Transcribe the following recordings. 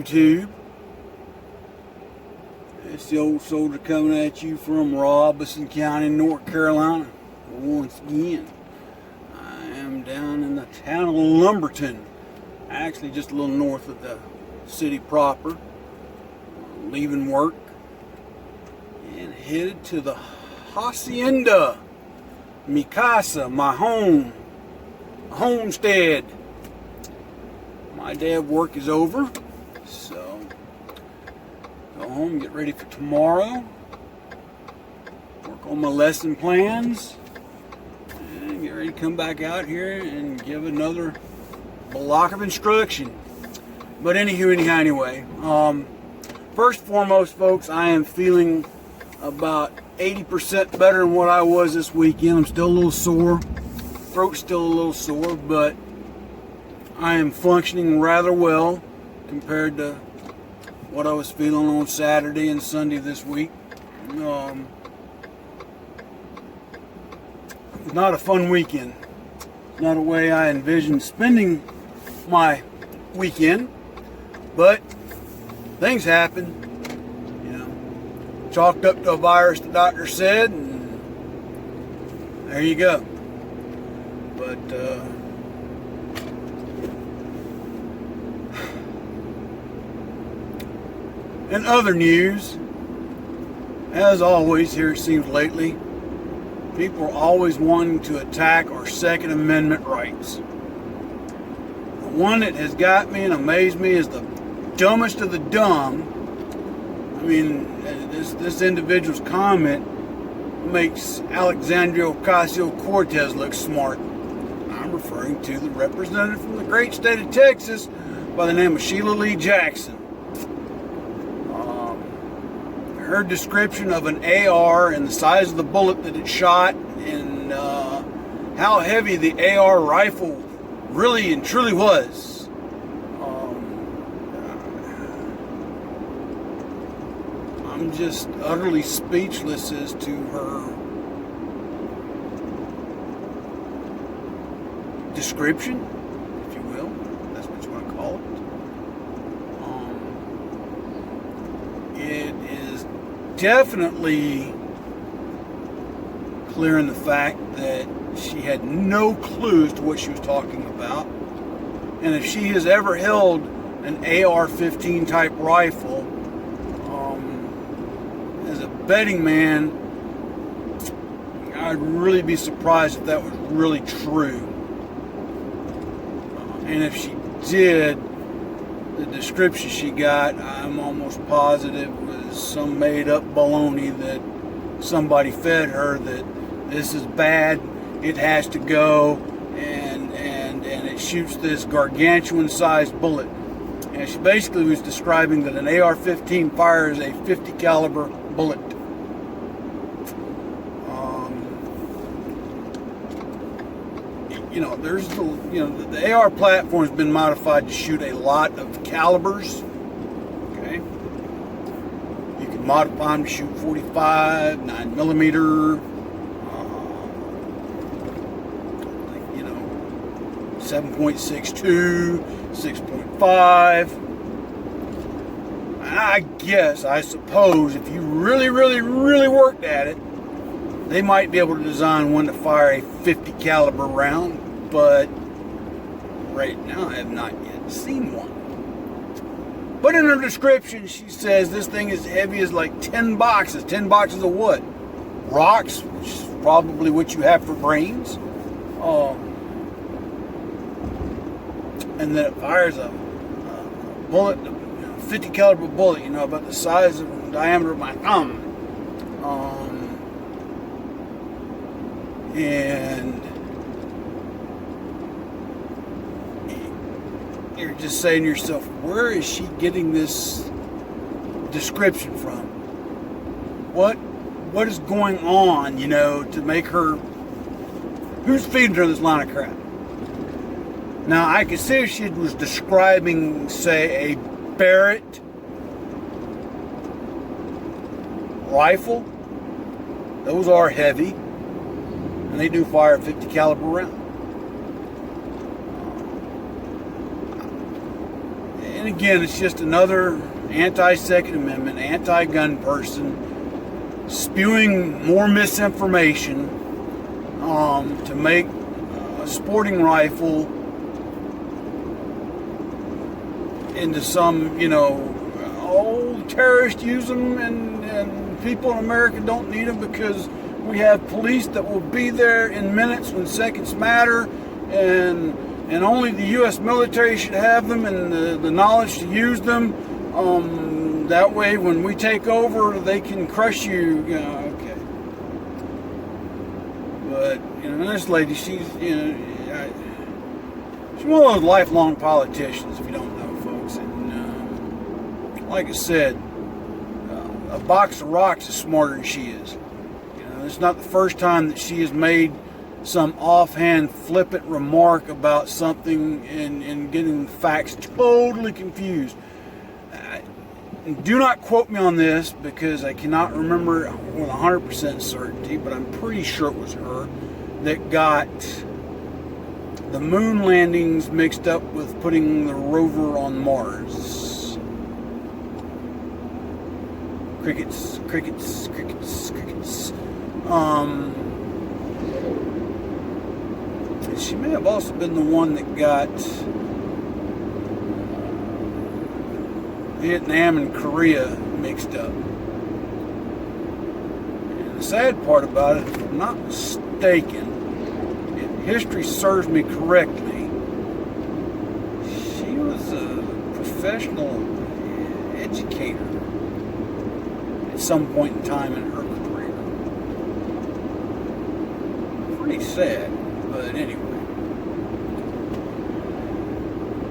YouTube. It's the old soldier coming at you from Robeson County, North Carolina. Once again, I am down in the town of Lumberton, actually just a little north of the city proper, leaving work and headed to the Hacienda, mi casa, my home, homestead. My day of work is over, so go home, get ready for tomorrow, work on my lesson plans, and get ready to come back out here and give another block of instruction. But anyway, first and foremost, folks, I am feeling about 80% better than what I was this weekend. I'm still a little sore, throat's still a little sore, but I am functioning rather well compared to what I was feeling on Saturday and Sunday this week. It's not a fun weekend. Not a way I envisioned spending my weekend, but things happen. You know, chalked up to a virus, the doctor said, and there you go. But in other news, as always here it seems lately, people are always wanting to attack our Second Amendment rights. The one that has got me and amazed me is the dumbest of the dumb. I mean, this individual's comment makes Alexandria Ocasio-Cortez look smart. I'm referring to the representative from the great state of Texas by the name of Sheila Lee Jackson. Her description of an AR and the size of the bullet that it shot, and how heavy the AR rifle really and truly was. I'm just utterly speechless as to her description, if you will. That's what you want to call it. It is definitely clear in the fact that she had no clue as to what she was talking about. And if she has ever held an AR-15 type rifle, as a betting man, I'd really be surprised if that was really true. And if she did, the description she got, I'm almost positive was some made-up baloney that somebody fed her, that this is bad, it has to go, and it shoots this gargantuan-sized bullet. And she basically was describing that an AR-15 fires a 50 caliber bullet. You know, the AR platform has been modified to shoot a lot of calibers. Okay, you can modify them to shoot 45, 9mm, 7.62, 6.5. I suppose if you really worked at it, they might be able to design one to fire a 50 caliber round, but right now I have not yet seen one. But in her description, she says this thing is heavy as like 10 boxes. 10 boxes of what? Rocks, which is probably what you have for brains. And then it fires a bullet, 50 caliber bullet, about the size of the diameter of my thumb. And you're just saying to yourself, where is she getting this description from? What is going on, to make her, who's feeding her this line of crap? Now, I could see if she was describing, say, a Barrett rifle. Those are heavy, and they do fire a 50 caliber round. And again, it's just another anti-Second Amendment, anti-gun person spewing more misinformation to make a sporting rifle into some, terrorists use them and people in America don't need them because we have police that will be there in minutes when seconds matter, and only the U.S. military should have them and the knowledge to use them. That way, when we take over, they can crush you. Okay. But this lady, she's she's one of those lifelong politicians, if you don't know, folks. And like I said, a box of rocks is smarter than she is. It's not the first time that she has made some offhand flippant remark about something and getting the facts totally confused. Do not quote me on this because I cannot remember with 100% certainty, but I'm pretty sure it was her that got the moon landings mixed up with putting the rover on Mars. Crickets, crickets, crickets, crickets. She may have also been the one that got Vietnam and Korea mixed up. And the sad part about it, if I'm not mistaken, if history serves me correctly, she was a professional educator at some point in time in her career. Pretty sad, but anyway.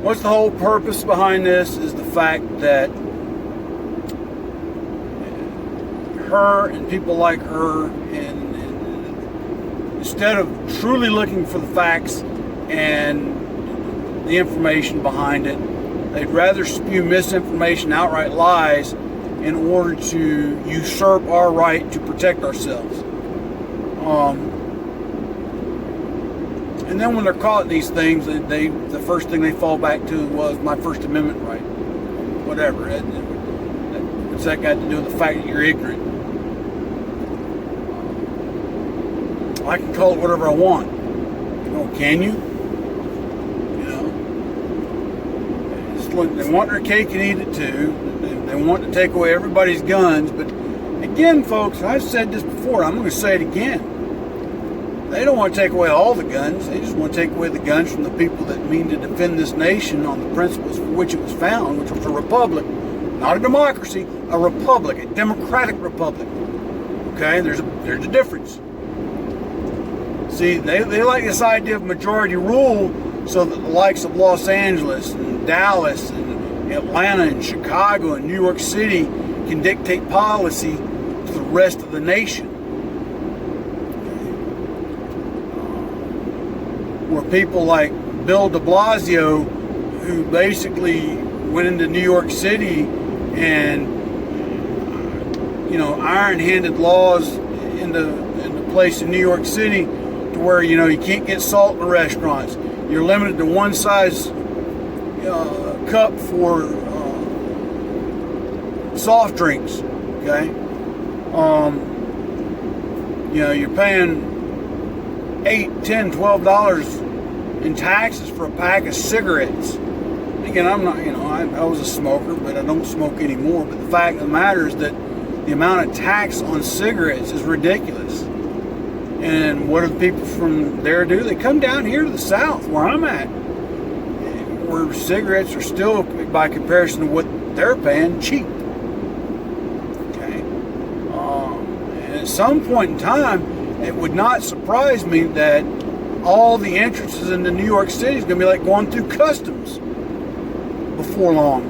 What's the whole purpose behind this is the fact that her and people like her, and instead of truly looking for the facts and the information behind it, they'd rather spew misinformation, outright lies, in order to usurp our right to protect ourselves. And then when they're caught in these things, the first thing they fall back to was my First Amendment right. Whatever. What's that got to do with the fact that you're ignorant? I can call it whatever I want. Can you? They want their cake and eat it too. They want to take away everybody's guns. But again, folks, I've said this before. I'm going to say it again. They don't want to take away all the guns. They just want to take away the guns from the people that mean to defend this nation on the principles for which it was found, which was a republic, not a democracy, a republic, a democratic republic. Okay, there's a difference. See, they like this idea of majority rule so that the likes of Los Angeles and Dallas and Atlanta and Chicago and New York City can dictate policy to the rest of the nation. Where people like Bill de Blasio, who basically went into New York City and iron-handed laws into place in New York City to where you can't get salt in the restaurants. You're limited to one size cup for soft drinks. Okay, you're paying $8, $10, $12 in taxes for a pack of cigarettes. Again, I'm not, I was a smoker, but I don't smoke anymore. But the fact of the matter is that the amount of tax on cigarettes is ridiculous. And what do the people from there do? They come down here to the South, where I'm at, where cigarettes are still, by comparison to what they're paying, cheap. Okay. And at some point in time, it would not surprise me that all the entrances into New York City is going to be like going through customs before long,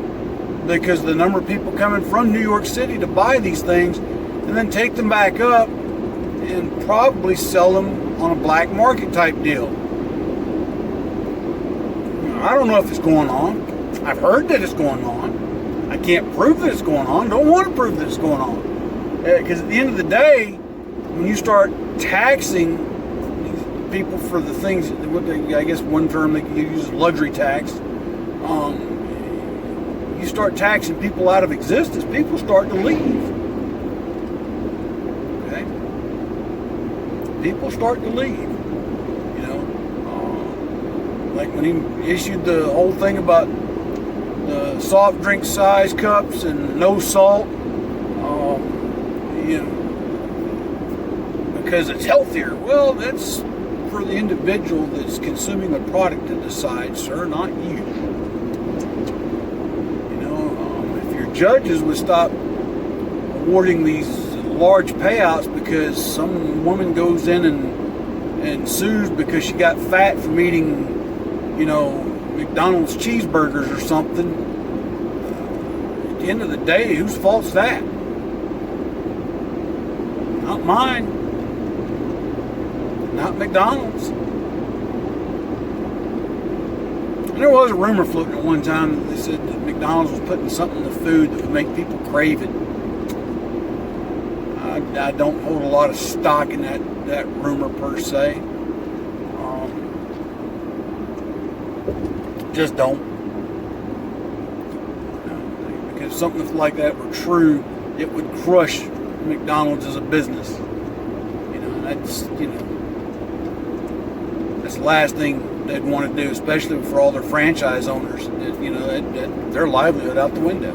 because the number of people coming from New York City to buy these things and then take them back up and probably sell them on a black market type deal. I don't know if it's going on. I've heard that it's going on. I can't prove that it's going on. Don't want to prove that it's going on. Because at the end of the day, when you start taxing people for the things, I guess one term they can use is luxury tax. you start taxing people out of existence, people start to leave. Okay? People start to leave. You know, like when he issued the whole thing about the soft drink size cups and no salt, you know, because it's healthier. Well, that's for the individual that's consuming the product to decide, sir, not you. You know, if your judges would stop awarding these large payouts because some woman goes in and sues because she got fat from eating, you know, McDonald's cheeseburgers or something, at the end of the day, whose fault's that? Not mine. Not McDonald's. And there was a rumor floating at one time that they said that McDonald's was putting something in the food that would make people crave it. I don't hold a lot of stock in that rumor per se. Just don't. Because if something like that were true, it would crush McDonald's as a business. You know, that's, you know, that's the last thing they'd want to do, especially for all their franchise owners. You know, their livelihood out the window.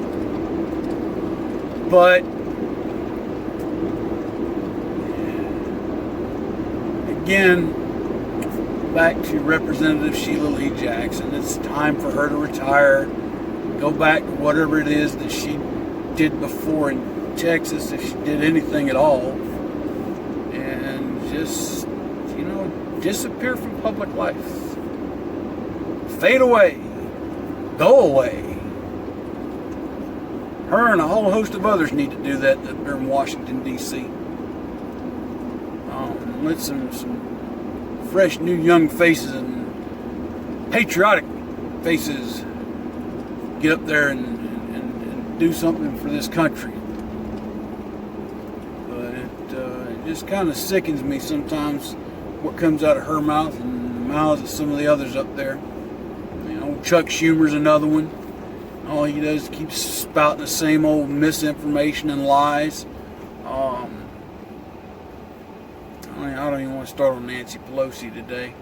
But again, back to Representative Sheila Lee Jackson. It's time for her to retire, go back to whatever it is that she did before in Texas, if she did anything at all, and just, you know, disappear from public life. Fade away. Go away. Her and a whole host of others need to do that up there in Washington, D.C. Let some fresh, new, young faces and patriotic faces get up there and do something for this country. But it just kind of sickens me sometimes what comes out of her mouth and the mouths of some of the others up there. You know, Chuck Schumer's another one. All he does is keep spouting the same old misinformation and lies. I don't even want to start on Nancy Pelosi today.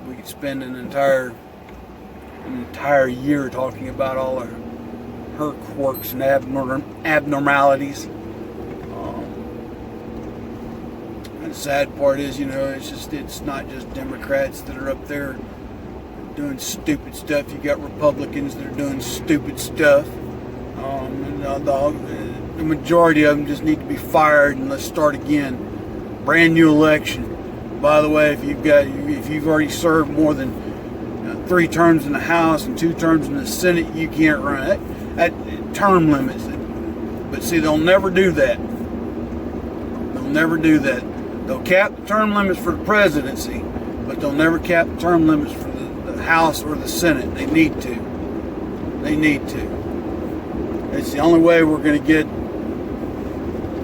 We could spend an entire year talking about all of her quirks and abnormalities. And the sad part is, you know, it's not just Democrats that are up there doing stupid stuff. You got Republicans that are doing stupid stuff. And the majority of them just need to be fired and let's start again. Brand new election. By the way, if you've already served more than 3 terms in the House and 2 terms in the Senate, you can't run. That term limits it. But see, they'll never do that. They'll never do that. They'll cap the term limits for the presidency, but they'll never cap the term limits for the House or the Senate. They need to. They need to. It's the only way we're going to get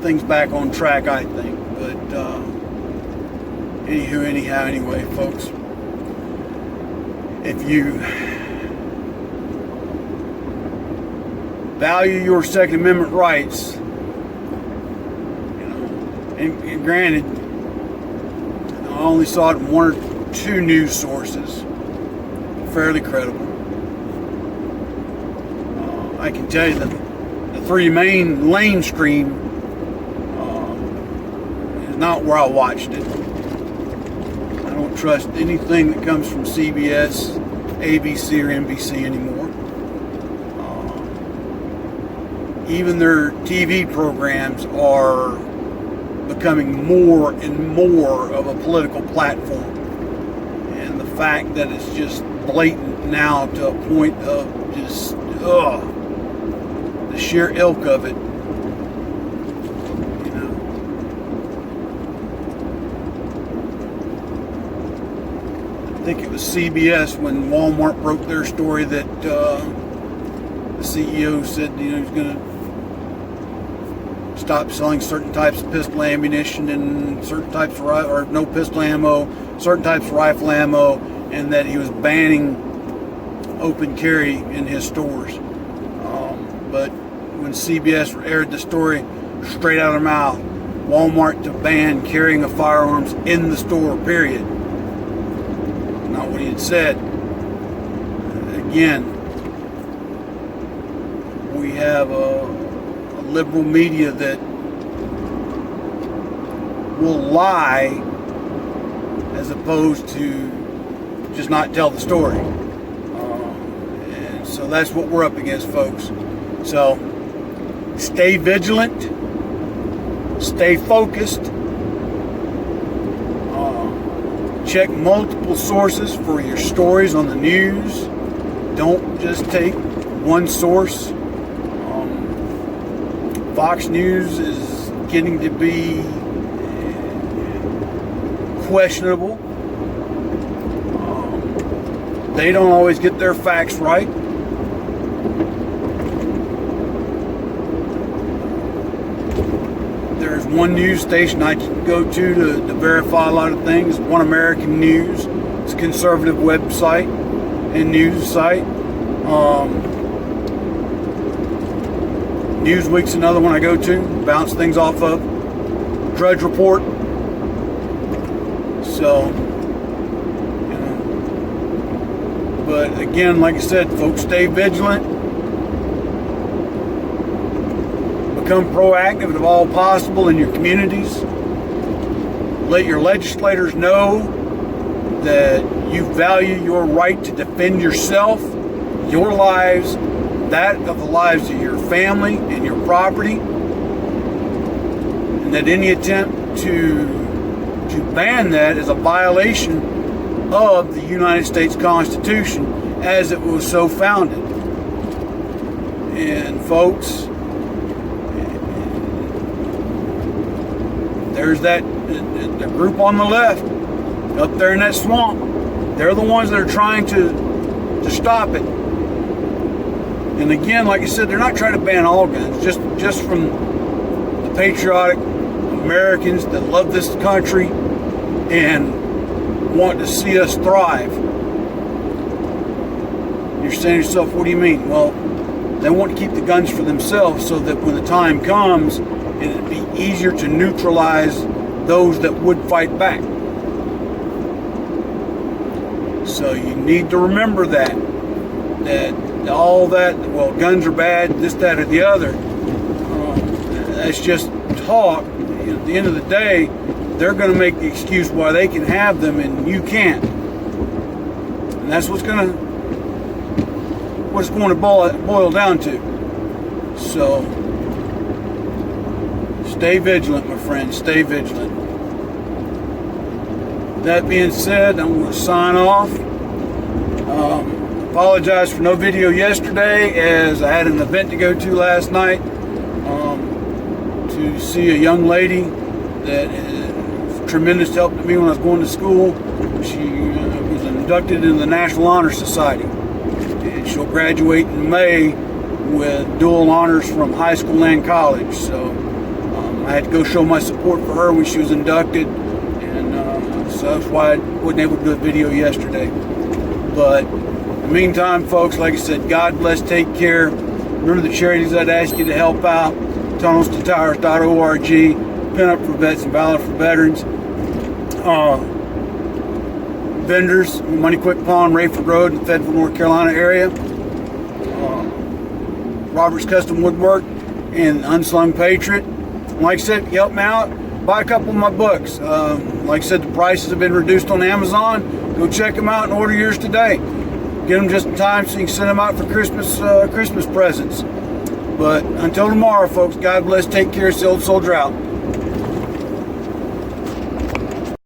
things back on track, I think. But anyway, folks, if you value your Second Amendment rights, you know, and granted, I only saw it in 1 or 2 news sources, fairly credible. I can tell you that the 3 main mainstream is not where I watched it. I don't trust anything that comes from CBS, ABC, or NBC anymore. Even their TV programs are becoming more and more of a political platform. And the fact that it's just blatant now to a point of just, the sheer ilk of it. You know. I think it was CBS when Walmart broke their story that the CEO said, you know, he's going to stop selling certain types of pistol ammunition and certain types of or no pistol ammo, certain types of rifle ammo, and that he was banning open carry in his stores. But when CBS aired the story, straight out of their mouth, Walmart to ban carrying of firearms in the store, period. Not what he had said. Again, we have a liberal media that will lie as opposed to just not tell the story. And so that's what we're up against, folks. So stay vigilant, stay focused, check multiple sources for your stories on the news. Don't just take one source. Fox News is getting to be questionable. They don't always get their facts right. There's one news station I can go to verify a lot of things. One American News. It's a conservative website and news site. Newsweek's another one I go to, bounce things off of. Drudge Report. So, you know, but again, like I said, folks, stay vigilant. Become proactive if all possible in your communities. Let your legislators know that you value your right to defend yourself, your lives, that of the lives of your family and your property, and that any attempt to ban that is a violation of the United States Constitution as it was so founded. And folks, there's that the group on the left up there in that swamp. They're the ones that are trying to stop it. And again, like I said, they're not trying to ban all guns, just from the patriotic Americans that love this country and want to see us thrive. You're saying to yourself, what do you mean? Well, they want to keep the guns for themselves so that when the time comes, it'd be easier to neutralize those that would fight back. So you need to remember that all that, well, guns are bad, this, that, or the other, that's just talk. At the end of the day, they're going to make the excuse why they can have them and you can't. And that's what's going to boil down to. So stay vigilant, my friends, stay vigilant. That being said, I'm going to sign off. Apologize for no video yesterday, as I had an event to go to last night to see a young lady that is tremendous help to me when I was going to school. She was inducted into the National Honor Society, and she'll graduate in May with dual honors from high school and college. So I had to go show my support for her when she was inducted, and so that's why I wasn't able to do a video yesterday. But in the meantime, folks, like I said, God bless, take care. Remember the charities I'd ask you to help out: tunnelstotowers.org, Pin Up for Vets and Valor for Veterans. Vendors, Money Quick Pawn, Rayford Road in the Fayetteville, North Carolina area. Robert's Custom Woodwork and Unslung Patriot. Like I said, help me out. Buy a couple of my books. Like I said, the prices have been reduced on Amazon. Go check them out and order yours today. Get them just in time so you can send them out for Christmas presents. But until tomorrow, folks, God bless, take care, Old Soldier out.